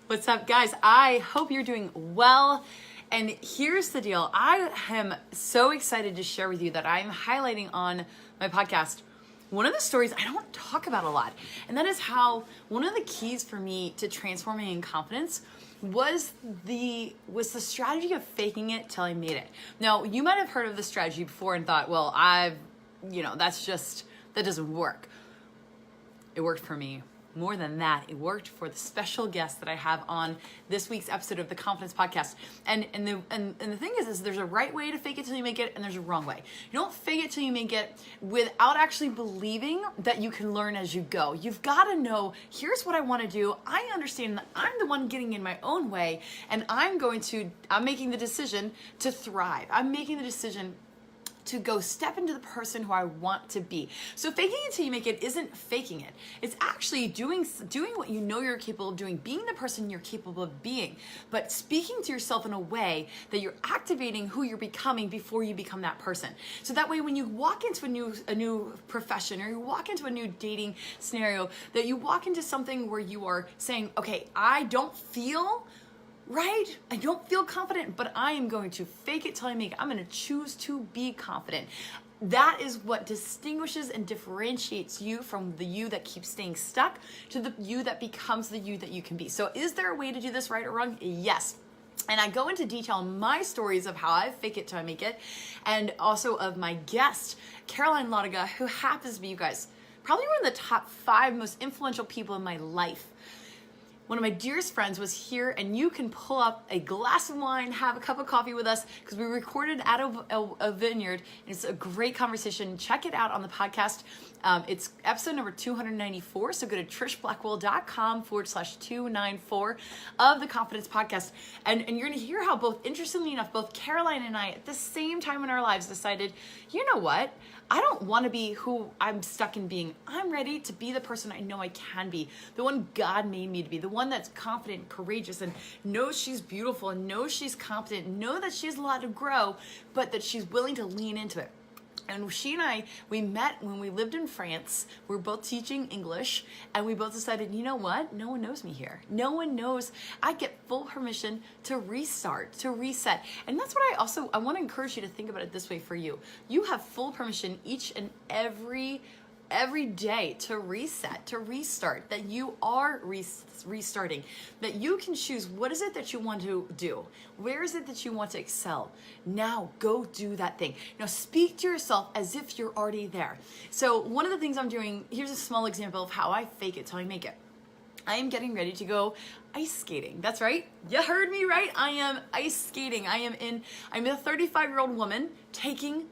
What's up, guys? I hope you're doing well. And here's the deal. I am so excited to share with you that I'm highlighting on my podcast one of the stories I don't talk about a lot. And that is how one of the keys for me to transforming in confidence was the strategy of faking it till I made it. Now, you might have heard of this strategy before and thought, well, that doesn't work. It worked for me. More than that, it worked for the special guest that I have on this week's episode of the Confidence Podcast. And the thing is there's a right way to fake it till you make it, and there's a wrong way. You don't fake it till you make it without actually believing that you can learn as you go. You've got to know, here's what I want to do. I understand that I'm the one getting in my own way, and I'm making the decision to thrive. I'm making the decision to go step into the person who I want to be. So faking it till you make it isn't faking it. It's actually doing what you know you're capable of doing, being the person you're capable of being, but speaking to yourself in a way that you're activating who you're becoming before you become that person. So that way when you walk into a new profession, or you walk into a new dating scenario, that you walk into something where you are saying, okay, I don't feel right? I don't feel confident, but I am going to fake it till I make it. I'm going to choose to be confident. That is what distinguishes and differentiates you from the you that keeps staying stuck to the you that becomes the you that you can be. So is there a way to do this right or wrong? Yes. And I go into detail my stories of how I fake it till I make it, and also of my guest, Caroline Lotiga, who happens to be, you guys, probably one of the top 5 most influential people in my life. One of my dearest friends was here, and you can pull up a glass of wine, have a cup of coffee with us, because we recorded at a vineyard, and it's a great conversation. Check it out on the podcast. It's episode number 294, so go to trishblackwell.com/294 of the Confidence Podcast, and you're going to hear how interestingly enough, both Caroline and I, at the same time in our lives, decided, you know what? I don't want to be who I'm stuck in being. I'm ready to be the person I know I can be, the one God made me to be, the one that's confident and courageous and knows she's beautiful and knows she's competent, and know that she has a lot to grow, but that she's willing to lean into it. And she and I, we met when we lived in France. We were both teaching English, and we both decided, you know what? No one knows me here. No one knows. I get full permission to restart, to reset. And that's what I want to encourage you to think about it this way for you. You have full permission each and every day to reset, to restart, that you are restarting, that you can choose what is it that you want to do, where is it that you want to excel. Now go do that thing. Now speak to yourself as if you're already there. So one of the things I'm doing, here's a small example of how I fake it till I make it. I am getting ready to go ice skating. That's right. You heard me right. I am ice skating. I'm a 35-year-old woman taking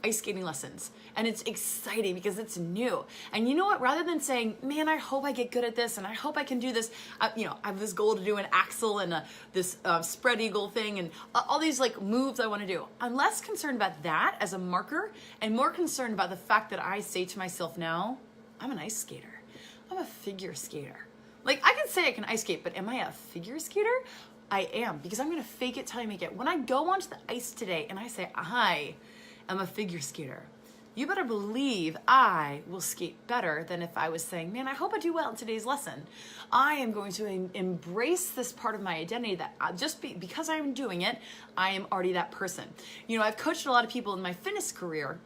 ice skating lessons, and it's exciting because it's new. And you know what, rather than saying, man, I hope I get good at this and I hope I can do this, I have this goal to do an axel and this spread eagle thing and all these moves I want to do. I'm less concerned about that as a marker and more concerned about the fact that I say to myself now, I'm an ice skater. I'm a figure skater. I can say I can ice skate, but am I a figure skater? I am, because I'm going to fake it till I make it. When I go onto the ice today and I say, I'm a figure skater, you better believe I will skate better than if I was saying, man, I hope I do well in today's lesson. I am going to embrace this part of my identity that because I'm doing it, I am already that person. I've coached a lot of people in my fitness career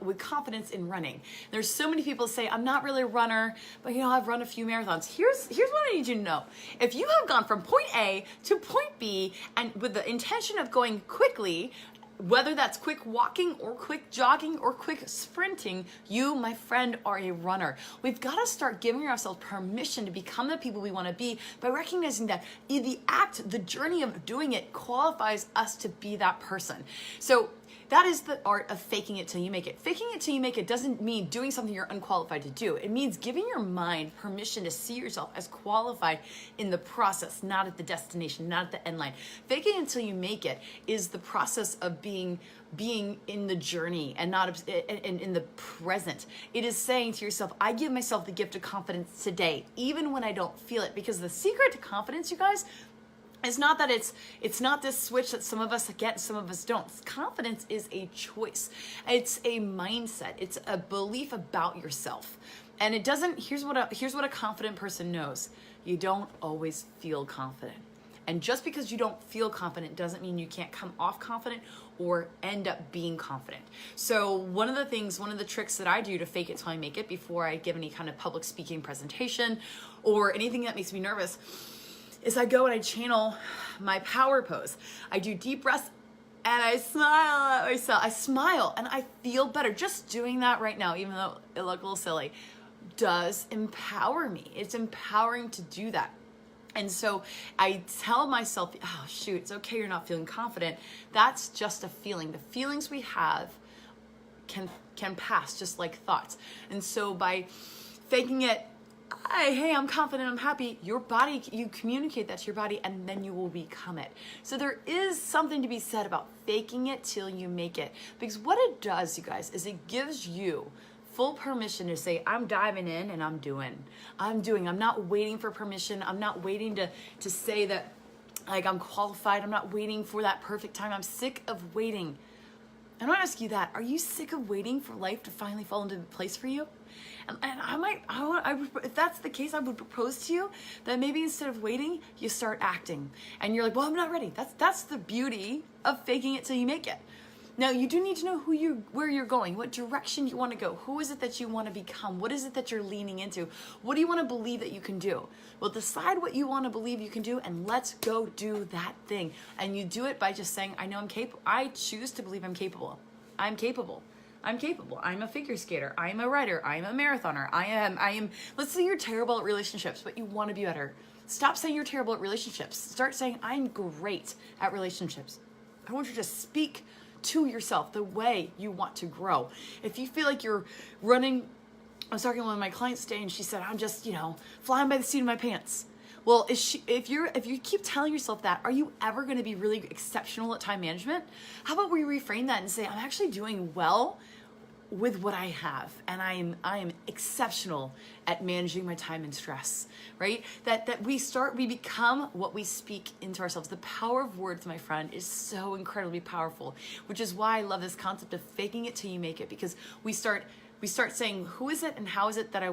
with confidence in running. There's so many people say, I'm not really a runner, but I've run a few marathons. Here's what I need you to know. If you have gone from point A to point B, and with the intention of going quickly, whether that's quick walking or quick jogging or quick sprinting, you, my friend, are a runner. We've got to start giving ourselves permission to become the people we want to be by recognizing that the journey of doing it qualifies us to be that person. So that is the art of faking it till you make it. Faking it till you make it doesn't mean doing something you're unqualified to do. It means giving your mind permission to see yourself as qualified in the process, not at the destination, not at the end line. Faking it till you make it is the process of being in the journey and not in the present. It is saying to yourself, I give myself the gift of confidence today, even when I don't feel it. Because the secret to confidence, you guys, it's not that it's not this switch that some of us get and some of us don't. Confidence is a choice. It's a mindset. It's a belief about yourself. And it doesn't, here's what a confident person knows. you don't always feel confident. And just because you don't feel confident doesn't mean you can't come off confident or end up being confident. So one of the tricks that I do to fake it till I make it before I give any kind of public speaking presentation or anything that makes me nervous is I go and I channel my power pose. I do deep breaths and I smile at myself. I smile and I feel better. Just doing that right now, even though it looked a little silly, does empower me. It's empowering to do that. And so I tell myself, oh shoot, it's okay, you're not feeling confident. That's just a feeling. The feelings we have can pass just like thoughts. And so by faking it, hey, I'm confident, I'm happy, your body, you communicate that to your body and then you will become it. So there is something to be said about faking it till you make it. Because what it does, you guys, is it gives you full permission to say, I'm diving in and I'm doing. I'm not waiting for permission. I'm not waiting to say that like I'm qualified. I'm not waiting for that perfect time. I'm sick of waiting. And I want to ask you that. Are you sick of waiting for life to finally fall into place for you? And if that's the case, I would propose to you that maybe instead of waiting, you start acting. And you're like, well, I'm not ready. That's the beauty of faking it till you make it. Now, you do need to know where you're going, what direction you want to go. Who is it that you want to become? What is it that you're leaning into? What do you want to believe that you can do? Well, decide what you want to believe you can do and let's go do that thing. And you do it by just saying, I know I'm capable. I choose to believe I'm capable. I'm capable. I'm capable. I'm a figure skater. I'm a writer. I'm a marathoner. I am, let's say you're terrible at relationships, but you want to be better. Stop saying you're terrible at relationships. Start saying, I'm great at relationships. I want you to speak to yourself the way you want to grow. If you feel like you're running, I was talking to one of my clients today and she said, I'm just, flying by the seat of my pants. Well, if you keep telling yourself that, are you ever going to be really exceptional at time management? How about we reframe that and say, I'm actually doing well with what I have, and I am exceptional at managing my time and stress, right? That we become what we speak into ourselves. The power of words, my friend, is so incredibly powerful, which is why I love this concept of faking it till you make it, because we start saying, who is it and how is it that I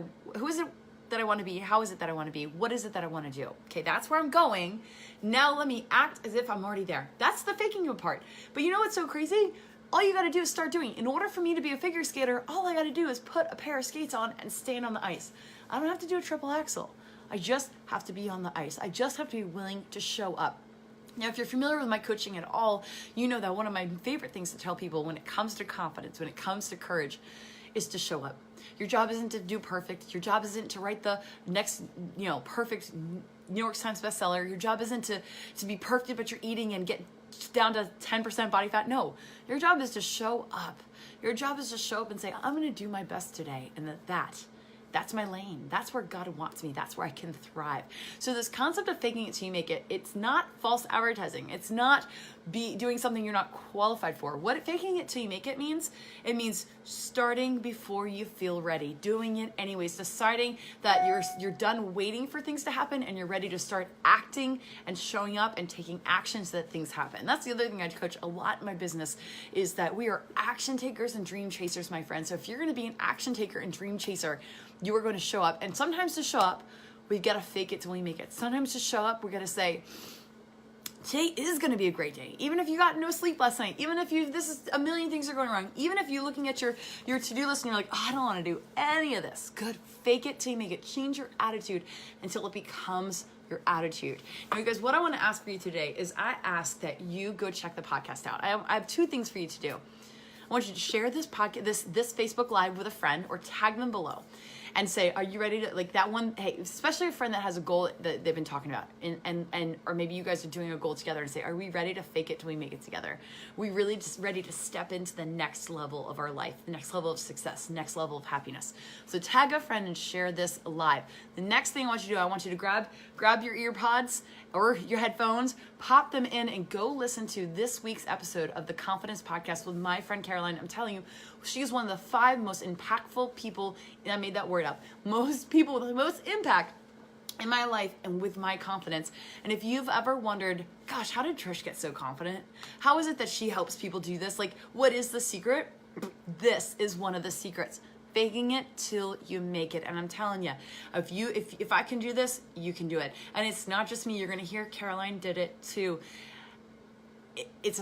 want to be? How is it that I want to be? What is it that I want to do? Okay, that's where I'm going. Now let me act as if I'm already there. That's the faking you part. But you know what's so crazy? All you got to do is start doing. In order for me to be a figure skater, all I got to do is put a pair of skates on and stand on the ice. I don't have to do a triple axel. I just have to be on the ice. I just have to be willing to show up. Now, if you're familiar with my coaching at all, you know that one of my favorite things to tell people when it comes to confidence, when it comes to courage, is to show up. Your job isn't to do perfect. Your job isn't to write the next, perfect New York Times bestseller. Your job isn't to be perfect, but you're eating and get down to 10% body fat. No, your job is to show up. Your job is to show up and say, I'm going to do my best today. And that's my lane. That's where God wants me. That's where I can thrive. So this concept of faking it till you make it, it's not false advertising. It's not doing something you're not qualified for. What faking it till you make it means starting before you feel ready, doing it anyways, deciding that you're done waiting for things to happen and you're ready to start acting and showing up and taking action so that things happen. And that's the other thing I coach a lot in my business is that we are action takers and dream chasers, my friends. So if you're going to be an action taker and dream chaser, you are going to show up. And sometimes to show up, we've got to fake it till we make it. Sometimes to show up, we're going to say, today is going to be a great day. Even if you got no sleep last night, even if this is a million things are going wrong, even if you're looking at your to-do list and you're like, I don't want to do any of this. Good. Fake it till you make it. Change your attitude until it becomes your attitude. Now, you guys, what I want to ask for you today is I ask that you go check the podcast out. I have two things for you to do. I want you to share this podcast, this Facebook Live with a friend or tag them below and say, are you ready to, like that one, hey, especially a friend that has a goal that they've been talking about and or maybe you guys are doing a goal together and say, are we ready to fake it till we make it together? Are we really just ready to step into the next level of our life, the next level of success, next level of happiness? So tag a friend and share this live. The next thing I want you to do, I want you to grab your ear pods or your headphones, pop them in and go listen to this week's episode of the Confidence Podcast with my friend Caroline. I'm telling you, she is one of the 5 most impactful people, and I made that word up, most people with the most impact in my life and with my confidence. And if you've ever wondered, gosh, how did Trish get so confident? How is it that she helps people do this? Like, what is the secret? This is one of the secrets. faking it till you make it. And I'm telling you, if I can do this, you can do it. And it's not just me. You're going to hear Caroline did it too. It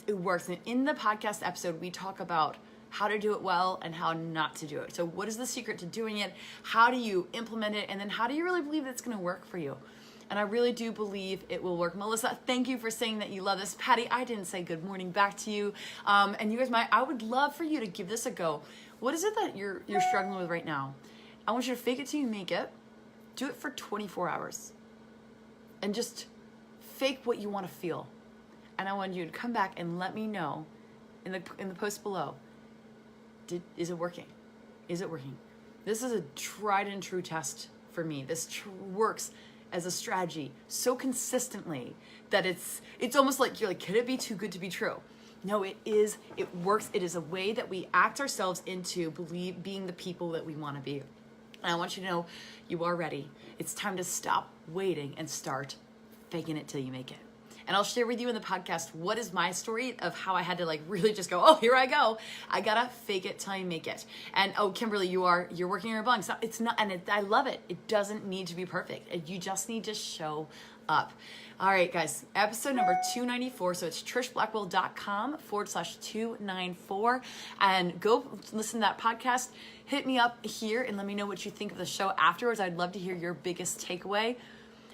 works. And in the podcast episode, we talk about how to do it well and how not to do it. So what is the secret to doing it? How do you implement it? And then how do you really believe it's going to work for you? And I really do believe it will work. Melissa, thank you for saying that you love this. Patty, I didn't say good morning back to you. And you guys, I would love for you to give this a go. What is it that you're struggling with right now? I want you to fake it till you make it. Do it for 24 hours. And just fake what you want to feel. And I want you to come back and let me know in the post below. Is it working? Is it working? This is a tried and true test for me. This works as a strategy so consistently that it's almost like you're like, could it be too good to be true? No, it is. It works. It is a way that we act ourselves into being the people that we want to be. And I want you to know you are ready. It's time to stop waiting and start faking it till you make it. And I'll share with you in the podcast what is my story of how I had to like really just go, oh, here I go. I gotta fake it till I make it. And oh, Kimberly, you're working on your blog. So it's not, and I love it. It doesn't need to be perfect. You just need to show up. All right, guys, episode number 294. So it's trishblackwell.com/294. And go listen to that podcast. Hit me up here and let me know what you think of the show afterwards. I'd love to hear your biggest takeaway.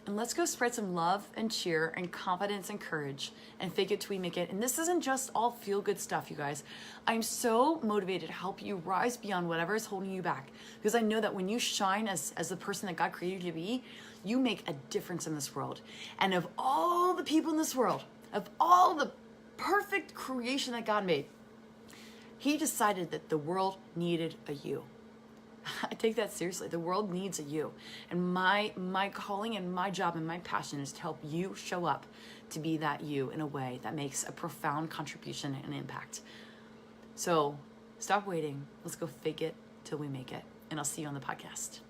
And let's go spread some love and cheer and confidence and courage and fake it till we make it. And this isn't just all feel-good stuff, you guys. I'm so motivated to help you rise beyond whatever is holding you back. Because I know that when you shine as the person that God created you to be, you make a difference in this world. And of all the people in this world, of all the perfect creation that God made, He decided that the world needed a you. I take that seriously. The world needs a you. And my calling and my job and my passion is to help you show up to be that you in a way that makes a profound contribution and impact. So stop waiting. Let's go fake it till we make it. And I'll see you on the podcast.